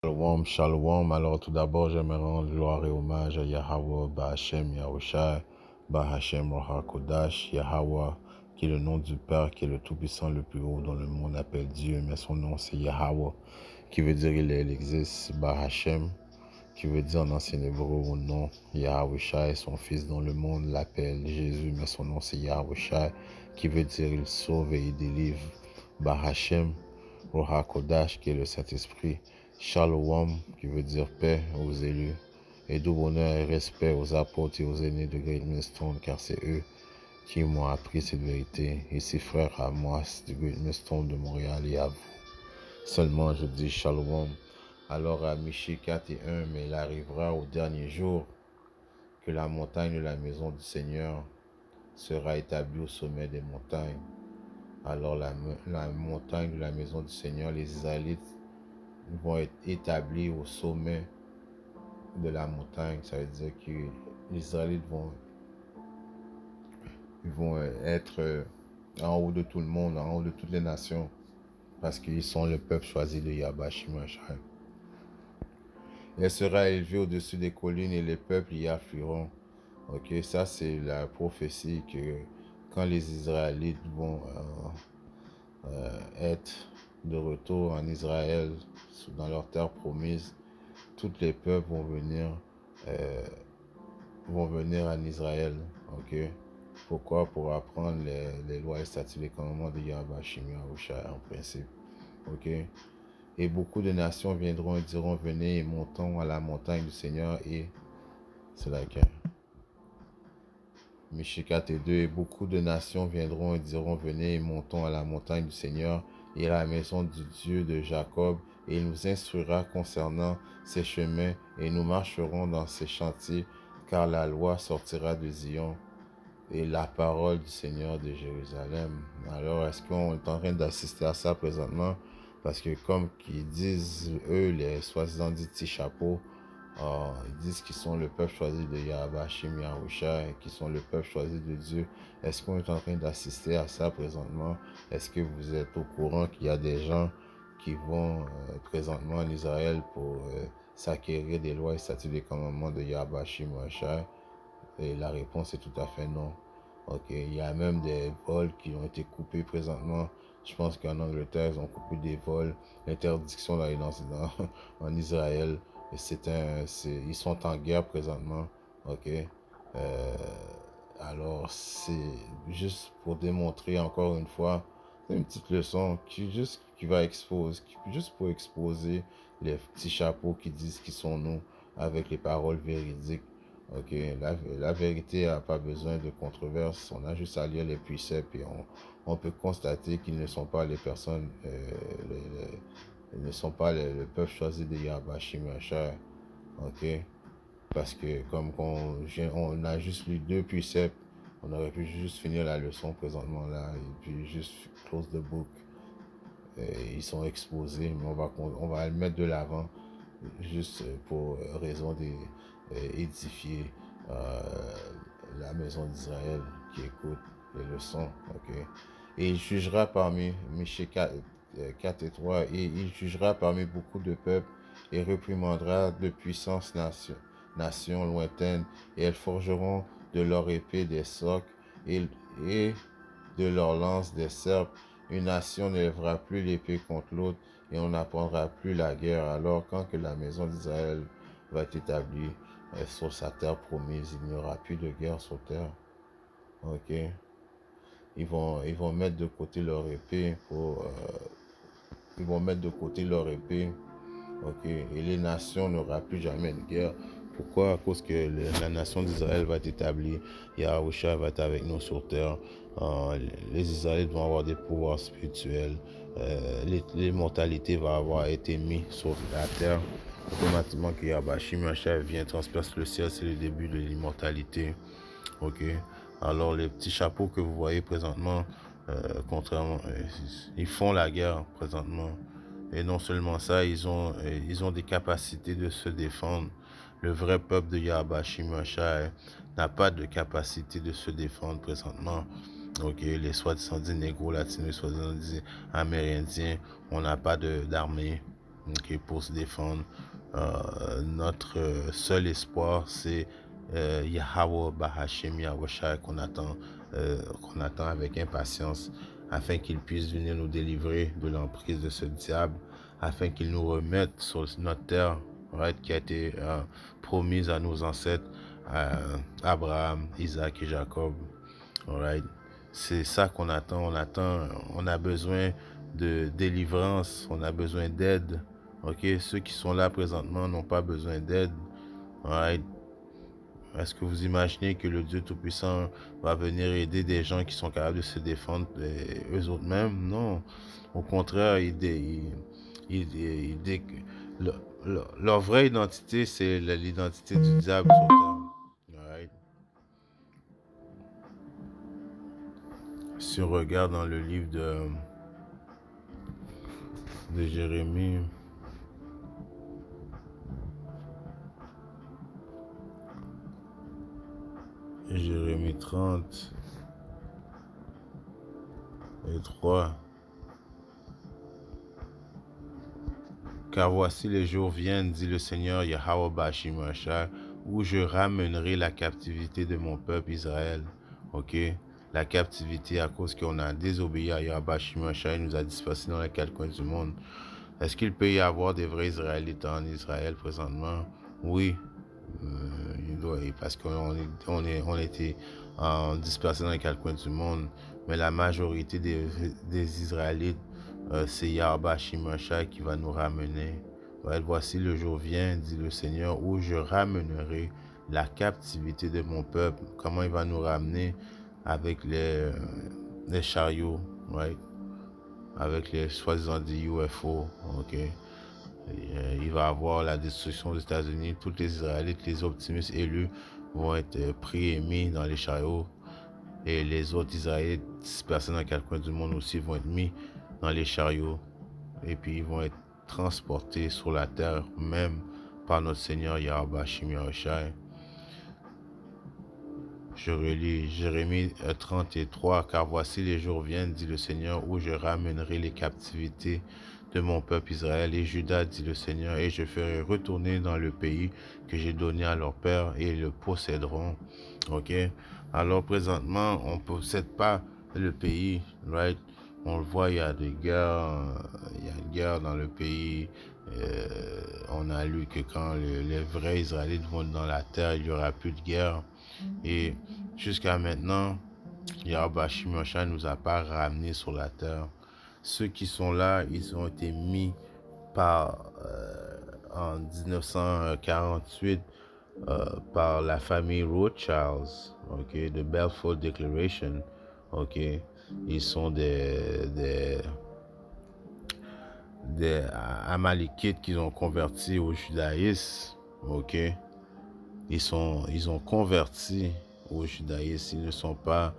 Shalom, shalom. Alors tout d'abord, j'aimerais rendre gloire et hommage à Yahweh, Bahashem, Yahushai, Bahashem, Roha Kodash, Yahweh, qui est le nom du Père, qui est le Tout-Puissant, le plus haut, dont le monde appelle Dieu, mais son nom c'est Yahweh, qui veut dire il existe, Bahashem, qui veut dire en ancien hébreu au nom Yahushai, son fils dont le monde l'appelle Jésus, mais son nom c'est Yahushai, qui veut dire il sauve et il délivre, Bahashem, Roha Kodash, qui est le Saint-Esprit, Shalom, qui veut dire paix aux élus, et doux bonheur et respect aux apôtres et aux aînés de Great Millstone, car c'est eux qui m'ont appris cette vérité. Ici, frère à moi du Great Millstone de Montréal et à vous. Seulement, je dis Shalom. Alors à Michée 4 et 1, mais il arrivera au dernier jour que la montagne de la maison du Seigneur sera établie au sommet des montagnes. Alors la montagne de la maison du Seigneur, les Israélites vont être établis au sommet de la montagne. Ça veut dire que les Israélites vont être en haut de tout le monde, en haut de toutes les nations, parce qu'ils sont le peuple choisi de Yahweh Shimashai. Elle sera élevée au-dessus des collines et les peuples y afflueront. Ok, ça c'est la prophétie que quand les Israélites vont être de retour en Israël, dans leur terre promise, tous les peuples vont venir en Israël. Ok, pourquoi? Pour apprendre les lois et statuts, les commandements de Yahweh Shimi Yahushua en principe. Ok, et beaucoup de nations viendront et diront venez et montons à la montagne du Seigneur, et c'est laquelle? Michée 4 et 2, et beaucoup de nations viendront et diront venez et montons à la montagne du Seigneur et à la maison du Dieu de Jacob, et il nous instruira concernant ses chemins, et nous marcherons dans ses chantiers, car la loi sortira de Zion et la parole du Seigneur de Jérusalem. Alors, est-ce qu'on est en train d'assister à ça présentement? Parce que comme ils disent, eux, les soi-disant dits petits chapeaux, ils disent qu'ils sont le peuple choisi de Yahweh Shim Yahusha, et qu'ils sont le peuple choisi de Dieu. Est-ce qu'on est en train d'assister à ça présentement? Est-ce que vous êtes au courant qu'il y a des gens qui vont présentement en Israël pour s'acquérir des lois et statuts des commandements de Yahweh Shim Yahusha? Et la réponse est tout à fait non. Ok, il y a même des vols qui ont été coupés présentement. Je pense qu'en Angleterre, ils ont coupé des vols. L'interdiction d'aller en Israël. Ils sont en guerre présentement. Ok. Euh, alors, c'est juste pour démontrer encore une fois, c'est une petite leçon qui va exposer, juste pour exposer les petits chapeaux qui disent qui sont nous avec les paroles véridiques. Ok, la vérité n'a pas besoin de controverse. On a juste à lire les préceptes et on peut constater qu'ils ne sont pas les personnes, ils ne sont pas le peuple choisi de Yahweh Shimashai. Ok, parce que comme on a juste lu deux préceptes, on aurait pu juste finir la leçon présentement là et puis juste close the book. Et ils sont exposés, mais on va le mettre de l'avant juste pour raison d'édifier la maison d'Israël qui écoute les leçons. Okay? Et il jugera parmi Michée 4 et 3, et il jugera parmi beaucoup de peuples et réprimandera de puissantes nations lointaines, et elles forgeront de leur épée des socs et de leur lance des serpes. Une nation ne lèvera plus l'épée contre l'autre, et on n'apprendra plus la guerre. Alors quand que la maison d'Israël va être établie sur sa terre promise, il n'y aura plus de guerre sur terre. Ok. Ils vont mettre de côté leur épée ils vont mettre de côté leur épée. Ok. Et les nations n'aura plus jamais de guerre. Pourquoi? À cause que la nation d'Israël va être établie. Yahusha va être avec nous sur terre. Les Israélites vont avoir des pouvoirs spirituels. L'immortalité va avoir été mise sur la terre. Automatiquement que Yahusha vient transpercer le ciel, c'est le début de l'immortalité. Ok. Alors les petits chapeaux que vous voyez présentement, contrairement, ils font la guerre présentement. Et non seulement ça, ils ont des capacités de se défendre. Le vrai peuple de Yahweh Shimashai n'a pas de capacité de se défendre présentement. Ok, les soi-disant négro latinos, les soi-disant amérindiens, on n'a pas d'armée. ok, pour se défendre. Notre seul espoir, c'est Yahweh Bahashem Yahushua qu'on attend avec impatience, afin qu'il puisse venir nous délivrer de l'emprise de ce diable, afin qu'il nous remette sur notre terre, right, qui a été promise à nos ancêtres, Abraham, Isaac et Jacob. Alright. C'est ça qu'on attend. On a besoin de délivrance, on a besoin d'aide. Ok, ceux qui sont là présentement n'ont pas besoin d'aide. Alright. Est-ce que vous imaginez que le Dieu Tout-Puissant va venir aider des gens qui sont capables de se défendre eux autres mêmes? Non. Au contraire, le- leur vraie identité, c'est l'identité du diable sur terre. Alright. Si on regarde dans le livre de Jérémie, Jérémie 30 et 3. Car voici les jours viennent, dit le Seigneur Yahweh Bashimashar, où je ramènerai la captivité de mon peuple Israël. Ok? La captivité à cause qu'on a désobéi à Yahweh Bashimashar, il nous a dispersés dans les quatre coins du monde. Est-ce qu'il peut y avoir des vrais Israélites en Israël présentement? Oui. Parce on était dispersés dans les quatre coins du monde. Mais la majorité des Israélites, c'est Yahweh Shimashai qui va nous ramener. Ouais, voici le jour vient, dit le Seigneur, où je ramènerai la captivité de mon peuple. Comment il va nous ramener? Avec les chariots, right? Avec les soi-disant des UFO, ok? Il va y avoir la destruction des États-Unis. Tous les Israélites, les optimistes élus vont être pris et mis dans les chariots. Et les autres Israélites dispersés dans quelques coins du monde aussi vont être mis dans les chariots. Et puis ils vont être transportés sur la terre même par notre Seigneur Yahweh Shim Yahushai. Je relis Jérémie 33, car voici les jours viennent, dit le Seigneur, où je ramènerai les captivités de mon peuple Israël et Juda, dit le Seigneur, et je ferai retourner dans le pays que j'ai donné à leur père et ils le posséderont. Ok? Alors présentement, on ne possède pas le pays, right? On le voit, il y a des guerres, il y a une guerre dans le pays. On a lu que quand les vrais Israélites vont dans la terre, il n'y aura plus de guerre. Et jusqu'à maintenant, Yahweh Shimosha ne nous a pas ramenés sur la terre. Ceux qui sont là, ils ont été mis en 1948 par la famille Rothschild, ok, de Balfour Declaration, ok. Ils sont des Amalekites qui ont converti au judaïsme, ok. Ils ont converti au judaïsme. Ils ne sont pas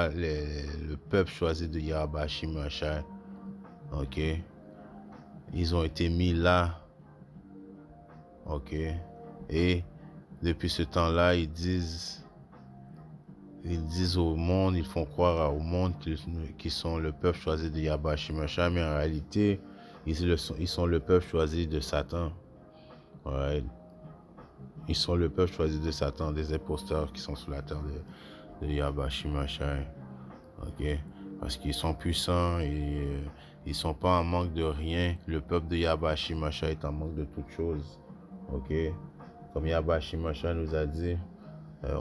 le peuple choisi de Yahweh Shimashai. Ok. Ils ont été mis là. Ok. Et depuis ce temps-là, ils disent au monde, ils font croire au monde qu'ils sont le peuple choisi de Yahweh Shimashai, mais en réalité, ils sont le peuple choisi de Satan. Right. Ils sont le peuple choisi de Satan, des imposteurs qui sont sur la terre de Yahweh Shimashai. Ok? Parce qu'ils sont puissants et ils sont pas en manque de rien. Le peuple de Yahweh Shimashai est en manque de toutes choses. Ok? Comme Yahweh Shimashai nous a dit, euh,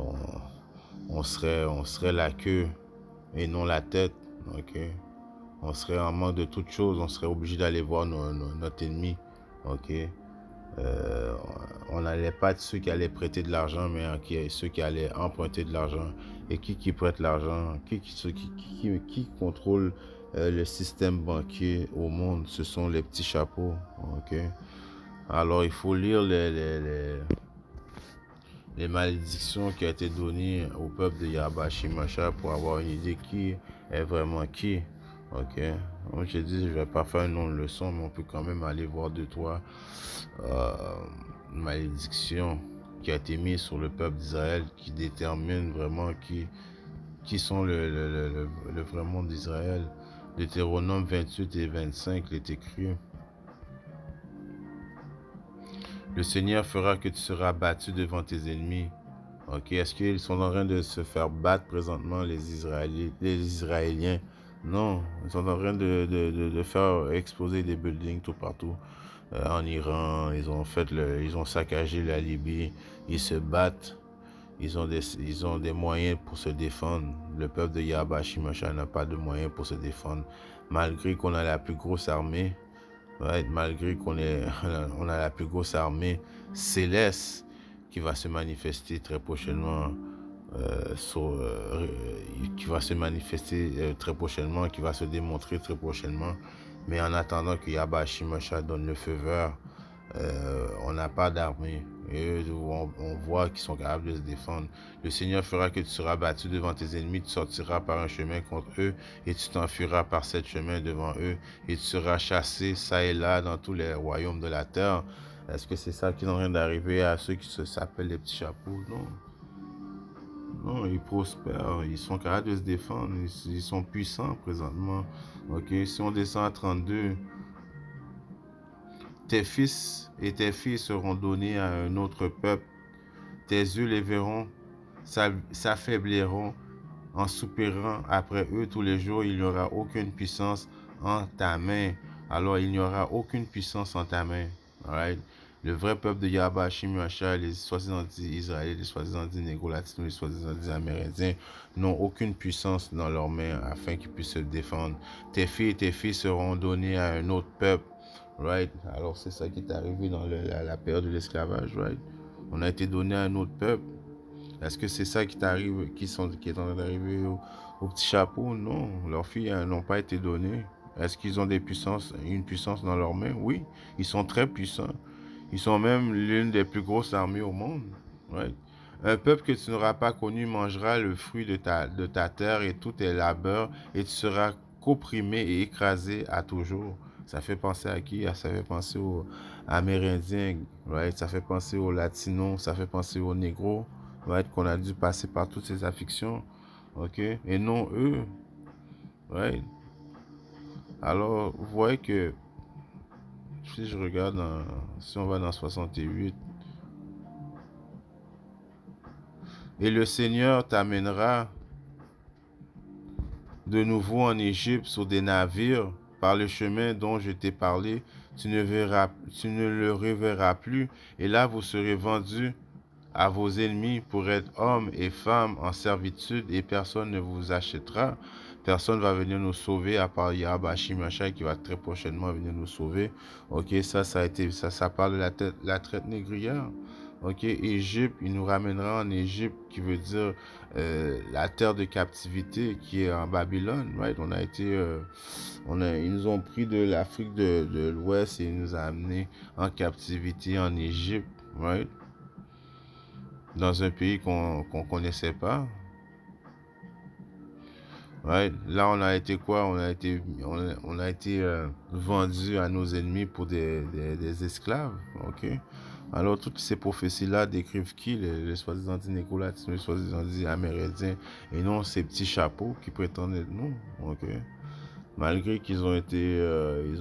on serait la queue et non la tête. Ok? On serait en manque de toutes choses. On serait obligé d'aller voir notre ennemi. Ok? On n'allait pas être ceux qui allaient prêter de l'argent, mais ceux qui allaient emprunter de l'argent. Et qui prête l'argent? Qui contrôle le système banquier au monde? Ce sont les petits chapeaux. Ok. Alors il faut lire les malédictions qui ont été données au peuple de Yahweh Shimashai pour avoir une idée qui est vraiment qui. Ok. Moi j'ai dit, je vais pas faire une longue leçon, mais on peut quand même aller voir deux, trois malédictions qui a été mise sur le peuple d'Israël qui détermine vraiment qui sont le vrai monde d'Israël. Deutéronome 28 et 25, il est écrit: le Seigneur fera que tu seras battu devant tes ennemis. Ok, est-ce qu'ils sont en train de se faire battre présentement, les Israéliens? Non, ils sont en train de faire exploser des buildings tout partout. En Iran, ils ont saccagé la Libye, ils se battent, ils ont des moyens pour se défendre. Le peuple de Yahweh Shimashah n'a pas de moyens pour se défendre, malgré qu'on a la plus grosse armée. Ouais, malgré on a la plus grosse armée céleste qui va se manifester très prochainement, qui va se manifester très prochainement, qui va se démontrer très prochainement. Mais en attendant que Yahweh Shimashah donne le feu vert, on n'a pas d'armée. Et on voit qu'ils sont capables de se défendre. Le Seigneur fera que tu seras battu devant tes ennemis, tu sortiras par un chemin contre eux, et tu t'enfuiras par 7 chemins devant eux, et tu seras chassé ça et là dans tous les royaumes de la terre. Est-ce que c'est ça qui est en train d'arriver à ceux qui s'appellent les petits chapeaux? Non. Non, ils prospèrent, ils sont capables de se défendre, ils sont puissants présentement. Ok, si on descend à 32, tes fils et tes filles seront donnés à un autre peuple. Tes yeux les verront, s'affaibliront en soupirant après eux tous les jours. Il n'y aura aucune puissance en ta main. Alors, il n'y aura aucune puissance en ta main. Alright? Le vrai peuple de Yahweh Shimashah, les soi-disant Israéliens, les soi-disant Négro-Latinos, les soi-disant Amérindiens, n'ont aucune puissance dans leurs mains afin qu'ils puissent se défendre. Tes filles et tes filles seront donnés à un autre peuple. Right? Alors, c'est ça qui est arrivé dans la période de l'esclavage. Right? On a été donné à un autre peuple. Est-ce que c'est ça qui t'arrive, qui est en train d'arriver au petit chapeau? Non, leurs filles n'ont pas été données. Est-ce qu'ils ont une puissance dans leurs mains? Oui, ils sont très puissants. Ils sont même l'une des plus grosses armées au monde. Right? Un peuple que tu n'auras pas connu mangera le fruit de ta terre et tous tes labeurs, et tu seras qu'opprimé et écrasé à toujours. Ça fait penser à qui? Ça fait penser aux Amérindiens, right? Ça fait penser aux Latinos, ça fait penser aux Négros, right? Qu'on a dû passer par toutes ces afflictions, ok? Et non eux, right? Alors, vous voyez que si je regarde, si on va dans 68, et le Seigneur t'amènera de nouveau en Égypte sur des navires par le chemin dont je t'ai parlé. Tu ne le reverras plus, et là vous serez vendus à vos ennemis pour être hommes et femmes en servitude, et personne ne vous achètera. Personne ne va venir nous sauver à part Yahweh Shimashah qui va très prochainement venir nous sauver. Ok, ça parle de la traite négrière. Ok, Égypte, il nous ramènera en Égypte, qui veut dire la terre de captivité qui est en Babylone. Right? Ils nous ont pris de l'Afrique de l'Ouest et ils nous ont amenés en captivité en Égypte. Right? Dans un pays qu'on connaissait pas. Right? Là, on a été quoi? On a été vendu à nos ennemis pour des esclaves. Ok? Alors, toutes ces prophéties-là décrivent qui? Les soi-disant Négro-Latinos, les soi-disant Amérindiens, et non ces petits chapeaux qui prétendent être nous. Ok? Malgré qu'ils ont été, je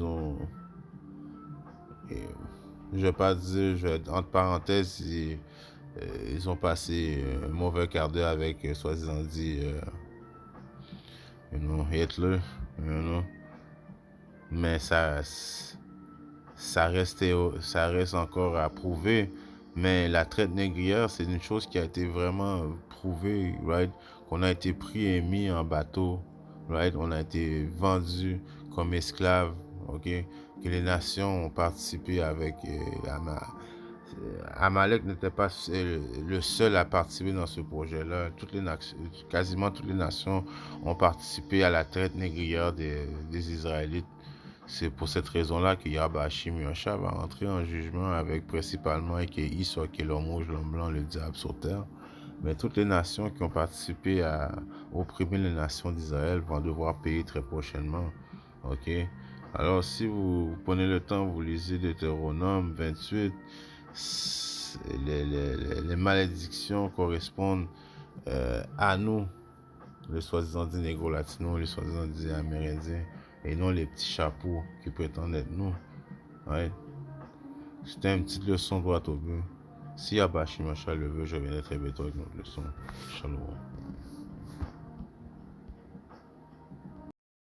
vais pas dire, entre parenthèses, ils ont passé un mauvais quart d'heure avec, soi-disant Hitler, mais ça reste encore à prouver. Mais la traite négrière, c'est une chose qui a été vraiment prouvée, right? Qu'on a été pris et mis en bateau, right? On a été vendus comme esclaves, ok? Que les nations ont participé avec Amalek n'était pas le seul à participer dans ce projet-là. Quasiment toutes les nations ont participé à la traite négrière des Israélites. C'est pour cette raison-là que Yahweh Hashim Yahshua va entrer en jugement avec principalement Eki soit qui est l'homme rouge, l'homme blanc, le diable sur terre. Mais toutes les nations qui ont participé à opprimer les nations d'Israël vont devoir payer très prochainement. Ok? Alors, si vous prenez le temps, vous lisez Deutéronome 28, les malédictions correspondent à nous, les soi-disant Négro-Latinos, les soi-disant Amérindiens. et non les petits chapeaux qui prétendent être nous. Ouais. C'était une petite leçon pour Tobin. Si Abashi Machal le veut, je viendrai très bientôt avec notre leçon. Shalom.